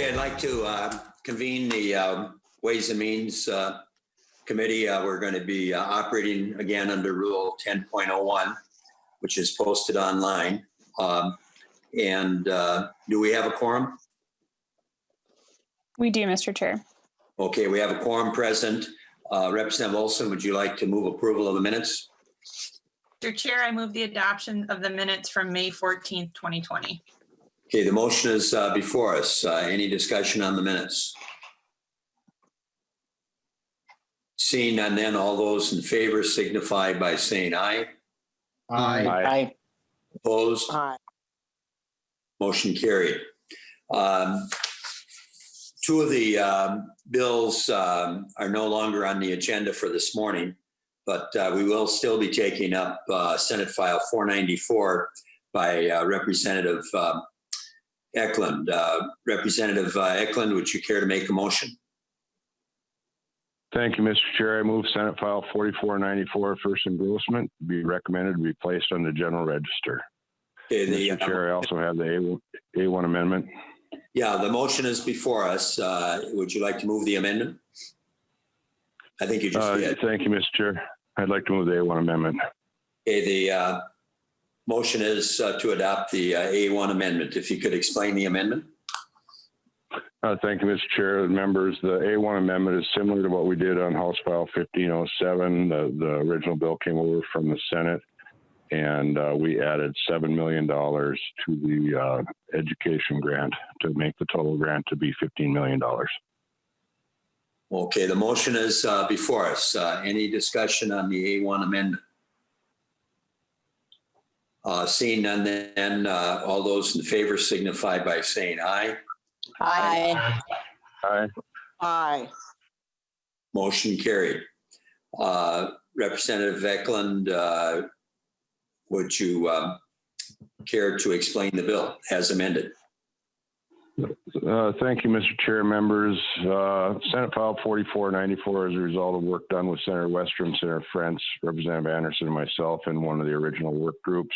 Okay, I'd like to convene the Ways and Means Committee. We're going to be operating again under Rule 10.01, which is posted online. Do we have a quorum? We do, Mr. Chair. Okay, we have a quorum present. Representative Olson, would you like to move approval of the minutes? Mr. Chair, I move the adoption of the minutes from May 14th, 2020. Okay, the motion is before us. Any discussion on the minutes? Seeing none, then all those in favor signify by saying aye. Aye. Aye. Opposed? Aye. Motion carried. Two of the bills are no longer on the agenda for this morning, but we will still be taking up Senate File 494 by Representative Eklund. Representative Eklund, would you care to make a motion? Thank you, Mr. Chair. I move Senate File 4494, first engrossment, be recommended to be placed on the general register. Okay, Mr. Chair, I also have the A1 amendment. Yeah, the motion is before us. Would you like to move the amendment? I think you just did. Thank you, Mr. Chair. I'd like to move the A1 amendment. Okay, the motion is to adopt the A1 amendment. If you could explain the amendment. Thank you, Mr. Chair. Members, the A1 amendment is similar to what we did on House File 1507. The original bill came over from the Senate, and we added $7 million to the education grant to make the total grant to be $15 million. Okay, the motion is before us. Any discussion on the A1 amendment? Seeing none, then all those in favor signify by saying aye. Aye. Aye. Aye. Motion carried. Representative Eklund, would you care to explain the bill as amended? Thank you, Mr. Chair. Members, Senate File 4494 is a result of work done with Senator Westrom, Senator Frentz, Representative Anderson, and myself in one of the original work groups.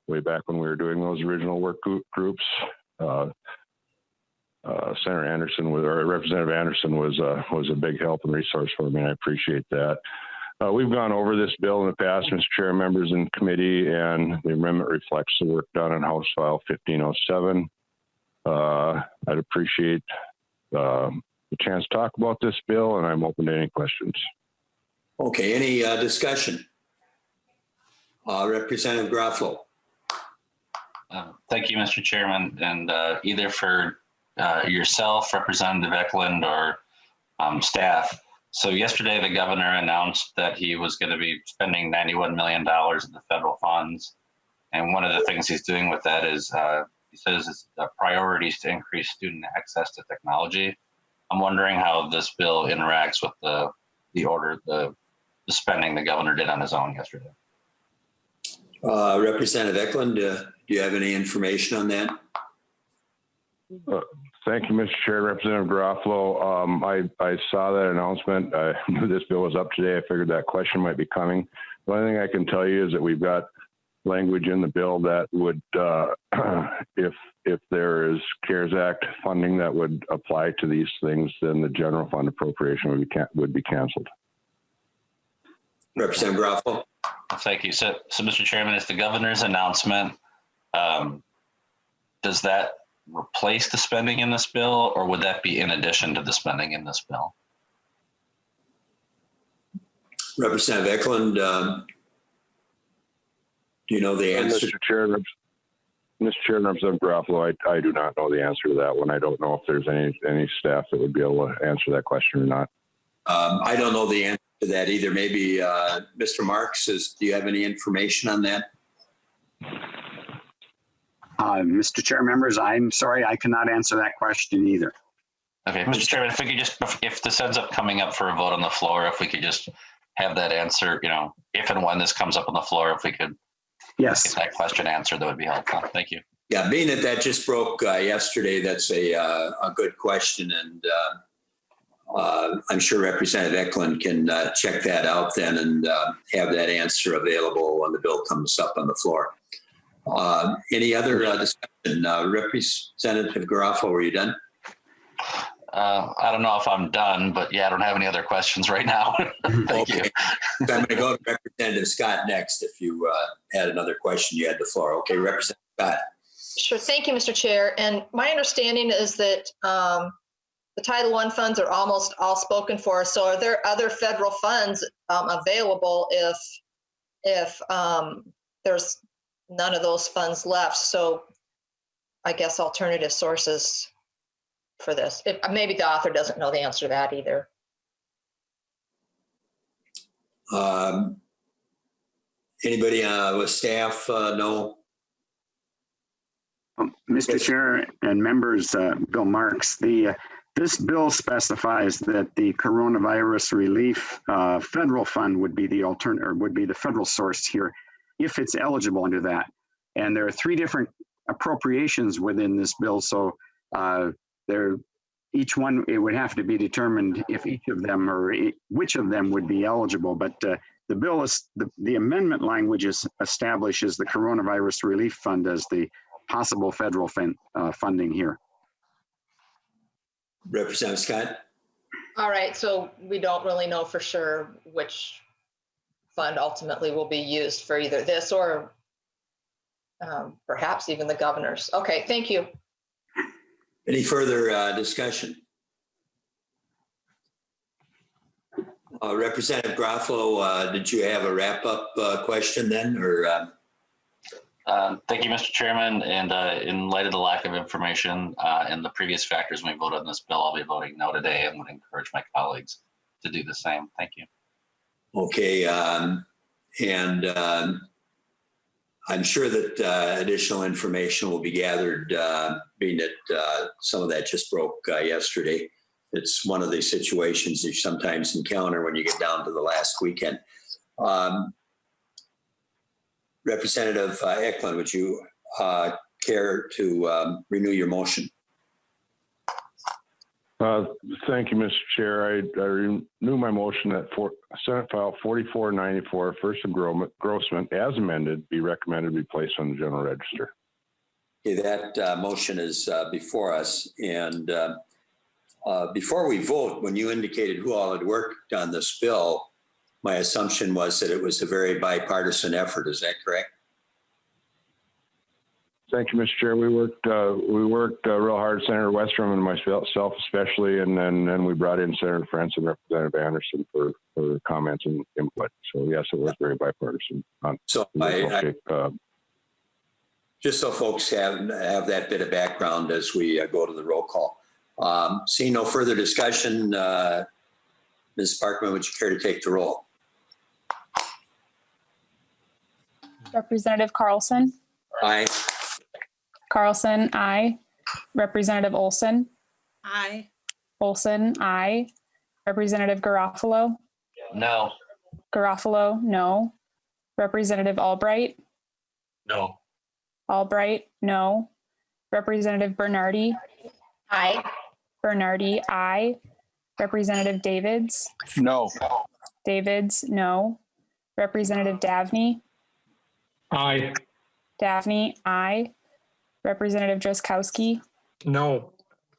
Way back when we were doing those original work groups, Senator Anderson or Representative Anderson was a big help and resource for me, and I appreciate that. We've gone over this bill in the past, Mr. Chair, members in committee, and the amendment reflects the work done on House File 1507. I'd appreciate the chance to talk about this bill, and I'm open to any questions. Okay, any discussion? Representative Garofalo. Thank you, Mr. Chairman, and either for yourself, Representative Eklund, or staff. So yesterday, the governor announced that he was going to be spending $91 million of the federal funds. And one of the things he's doing with that is he says it's priorities to increase student access to technology. I'm wondering how this bill interacts with the spending the governor did on his own yesterday. Representative Eklund, do you have any information on that? Thank you, Mr. Chair. Representative Garofalo, I saw that announcement. I knew this bill was up today. I figured that question might be coming. The only thing I can tell you is that we've got language in the bill that would, if there is CARES Act funding that would apply to these things, then the general fund appropriation would be canceled. Representative Garofalo. Thank you. So Mr. Chairman, it's the governor's announcement. Does that replace the spending in this bill, or would that be in addition to the spending in this bill? Representative Eklund, do you know the answer? Mr. Chair, Representative Garofalo, I do not know the answer to that one. I don't know if there's any staff that would be able to answer that question or not. I don't know the answer to that either. Maybe Mr. Marks, do you have any information on that? Mr. Chair, members, I'm sorry, I cannot answer that question either. Okay, Mr. Chairman, if we could just, if this ends up coming up for a vote on the floor, if we could just have that answer, if and when this comes up on the floor, if we could get that question answered, that would be helpful. Thank you. Yeah, being that just broke yesterday, that's a good question, and I'm sure Representative Eklund can check that out then and have that answer available when the bill comes up on the floor. Any other discussion? Representative Garofalo, were you done? I don't know if I'm done, but yeah, I don't have any other questions right now. Thank you. So I'm going to go to Representative Scott next. If you had another question, you had the floor. Okay, Representative Scott. Sure. Thank you, Mr. Chair. And my understanding is that the Title I funds are almost all spoken for. So are there other federal funds available if there's none of those funds left? So I guess alternative sources for this. Maybe the author doesn't know the answer to that either. Anybody with staff know? Mr. Chair and members, Bill Marks, this bill specifies that the coronavirus relief federal fund would be the alternative, or would be the federal source here, if it's eligible under that. And there are 3 different appropriations within this bill, so each one, it would have to be determined if each of them or which of them would be eligible. But the bill is the amendment language establishes the coronavirus relief fund as the possible federal funding here. Representative Scott? All right. So we don't really know for sure which fund ultimately will be used for either this or perhaps even the governor's. Okay. Thank you. Any further discussion? Representative Garofalo, did you have a wrap-up question then, or? Thank you, Mr. Chairman. And in light of the lack of information and the previous factors when we voted on this bill, I'll be voting no today and would encourage my colleagues to do the same. Thank you. Okay. I'm sure that additional information will be gathered, being that some of that just broke yesterday. It's one of the situations you sometimes encounter when you get down to the last weekend. Representative Eklund, would you care to renew your motion? Thank you, Mr. Chair. I renew my motion that Senate File 4494, first engrossment, as amended, be recommended to be placed on the General Register. Okay, that motion is before us. And before we vote, when you indicated who all had worked on this bill, my assumption was that it was a very bipartisan effort. Is that correct? Thank you, Mr. Chair. We worked real hard, Senator Westrom and myself especially, and then we brought in Senator Frentz and Representative Anderson for comments and input. So yes, it was very bipartisan. So just so folks have that bit of background as we go to the roll call. Seeing no further discussion, Ms. Parkman, would you care to take the roll? Representative Carlson? Aye. Carlson, aye. Representative Olson? Aye. Olson, aye. Representative Garofalo? No. Garofalo, no. Representative Albright? No. Albright, no. Representative Bernardi? Aye. Bernardi, aye. Representative Davids? No. Davids, no. Representative Davney? Aye. Davney, aye. Representative Drazkowski? No.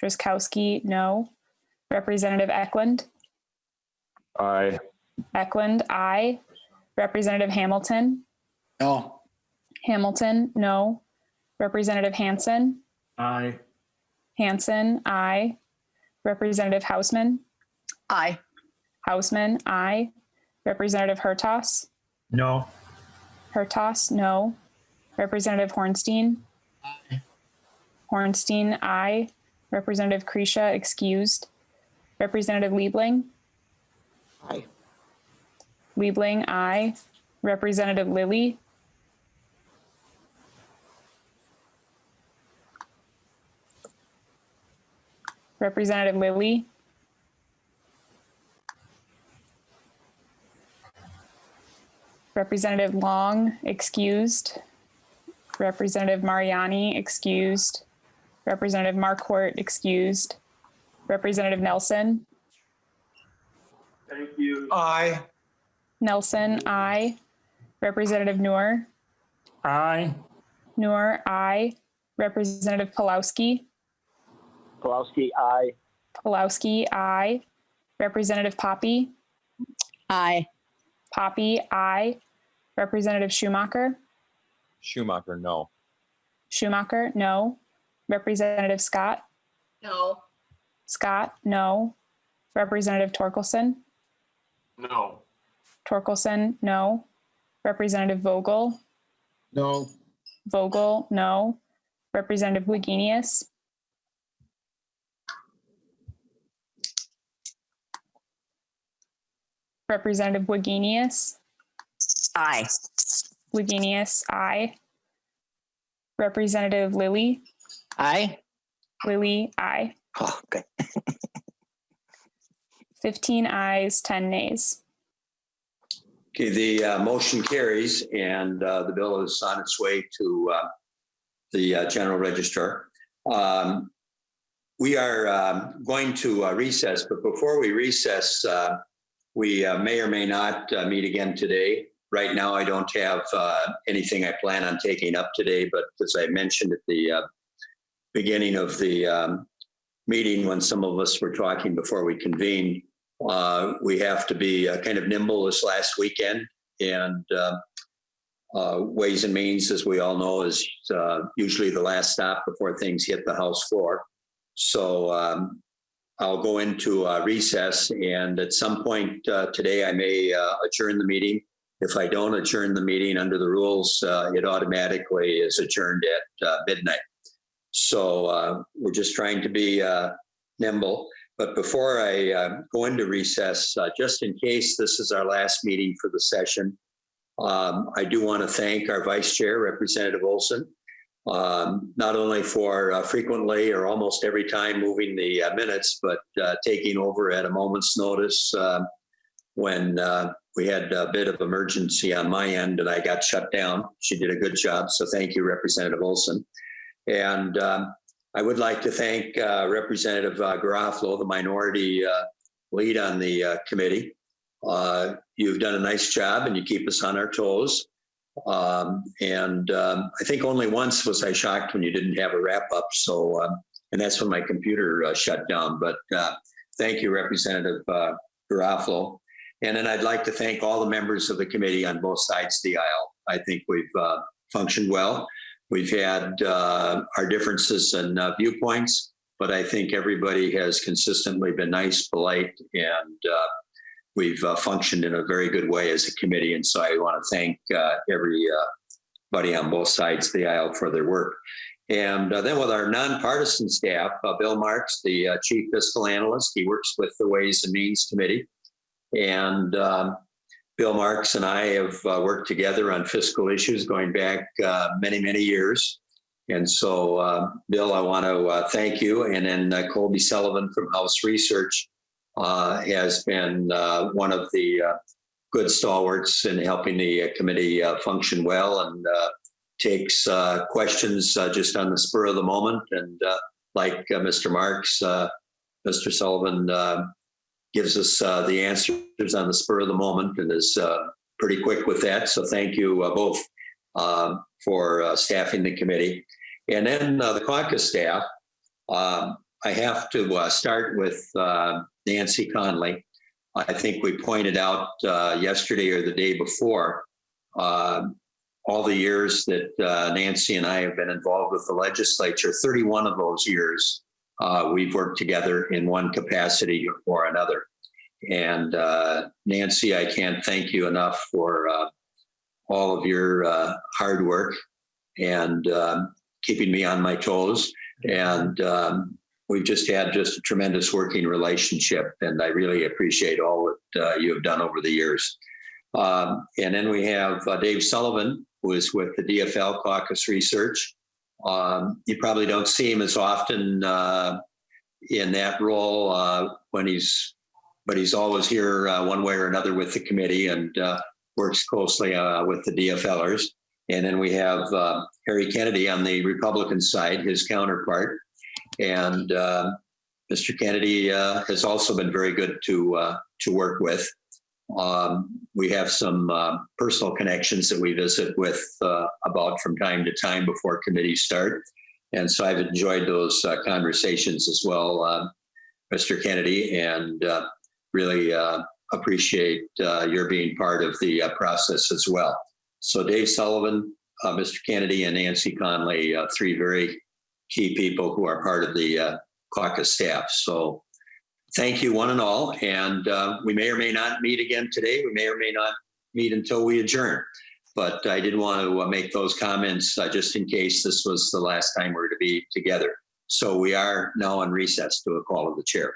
Drazkowski, no. Representative Eklund? Aye. Eklund, aye. Representative Hamilton? No. Hamilton, no. Representative Hansen? Aye. Hansen, aye. Representative Hausman? Aye. Hausman, aye. Representative Hertas? No. Hertas, no. Representative Hornstein? Aye. Hornstein, aye. Representative Kresha, excused. Representative Liebling? Aye. Liebling, aye. Representative Lilly? Representative Lilly? Representative Long, excused. Representative Mariani, excused. Representative Marquardt, excused. Representative Nelson? Thank you. Aye. Nelson, aye. Representative Noor? Aye. Noor, aye. Representative Pulowski. Pulowski, aye. Pulowski, aye. Representative Poppy. Aye. Poppy, aye. Representative Schumacher. Schumacher, no. Schumacher, no. Representative Scott. No. Scott, no. Representative Torkelson. No. Torkelson, no. Representative Vogel. No. Vogel, no. Representative Wagenius. Representative Wagenius. Aye. Wagenius, aye. Representative Lilly. Aye. Lilly, aye. Oh, okay. 15 ayes, 10 nays. Okay, the motion carries, and the bill is on its way to the general registrar. We are going to recess, but before we recess, we may or may not meet again today. Right now, I don't have anything I plan on taking up today, but as I mentioned at the beginning of the meeting, when some of us were talking before we convened, we have to be kind of nimble this last weekend, and Ways and Means, as we all know, is usually the last stop before things hit the House floor. So I'll go into recess, and at some point today, I may adjourn the meeting. If I don't adjourn the meeting under the rules, it automatically is adjourned at midnight. So we're just trying to be nimble. But before I go into recess, just in case this is our last meeting for the session, I do want to thank our Vice Chair, Representative Olson, not only for frequently or almost every time moving the minutes, but taking over at a moment's notice when we had a bit of emergency on my end and I got shut down. She did a good job. So thank you, Representative Olson. And I would like to thank Representative Garofalo, the minority lead on the committee. You've done a nice job and you keep us on our toes. And I think only once was I shocked when you didn't have a wrap up. So, and that's when my computer shut down. But thank you, Representative Garofalo. And then I'd like to thank all the members of the committee on both sides of the aisle. I think we've functioned well. We've had our differences and viewpoints, but I think everybody has consistently been nice, polite, and we've functioned in a very good way as a committee. And so I want to thank everybody on both sides of the aisle for their work. And then with our nonpartisan staff, Bill Marks, the Chief Fiscal Analyst, he works with the Ways and Means Committee. And Bill Marks and I have worked together on fiscal issues going back many, many years. And so, Bill, I want to thank you. And then Colby Sullivan from House Research has been one of the good stalwarts in helping the committee function well and takes questions just on the spur of the moment. And like Mr. Marks, Mr. Sullivan gives us the answers on the spur of the moment and is pretty quick with that. So thank you both for staffing the committee. And then the caucus staff, I have to start with Nancy Conley. I think we pointed out yesterday or the day before all the years that Nancy and I have been involved with the legislature, 31 of those years, we've worked together in one capacity or another. And Nancy, I can't thank you enough for all of your hard work and keeping me on my toes. And we've just had a tremendous working relationship, and I really appreciate all that you have done over the years. And then we have Dave Sullivan, who is with the DFL Caucus Research. You probably don't see him as often in that role but he's always here one way or another with the committee and works closely with the DFLers. And then we have Harry Kennedy on the Republican side, his counterpart. And Mr. Kennedy has also been very good to work with. We have some personal connections that we visit with about from time to time before committees start. And so I've enjoyed those conversations as well, Mr. Kennedy, and really appreciate your being part of the process as well. So Dave Sullivan, Mr. Kennedy, and Nancy Conley, three very key people who are part of the caucus staff. So thank you one and all. And we may or may not meet again today. We may or may not meet until we adjourn. But I did want to make those comments just in case this was the last time we're to be together. So we are now on recess to a call of the chair.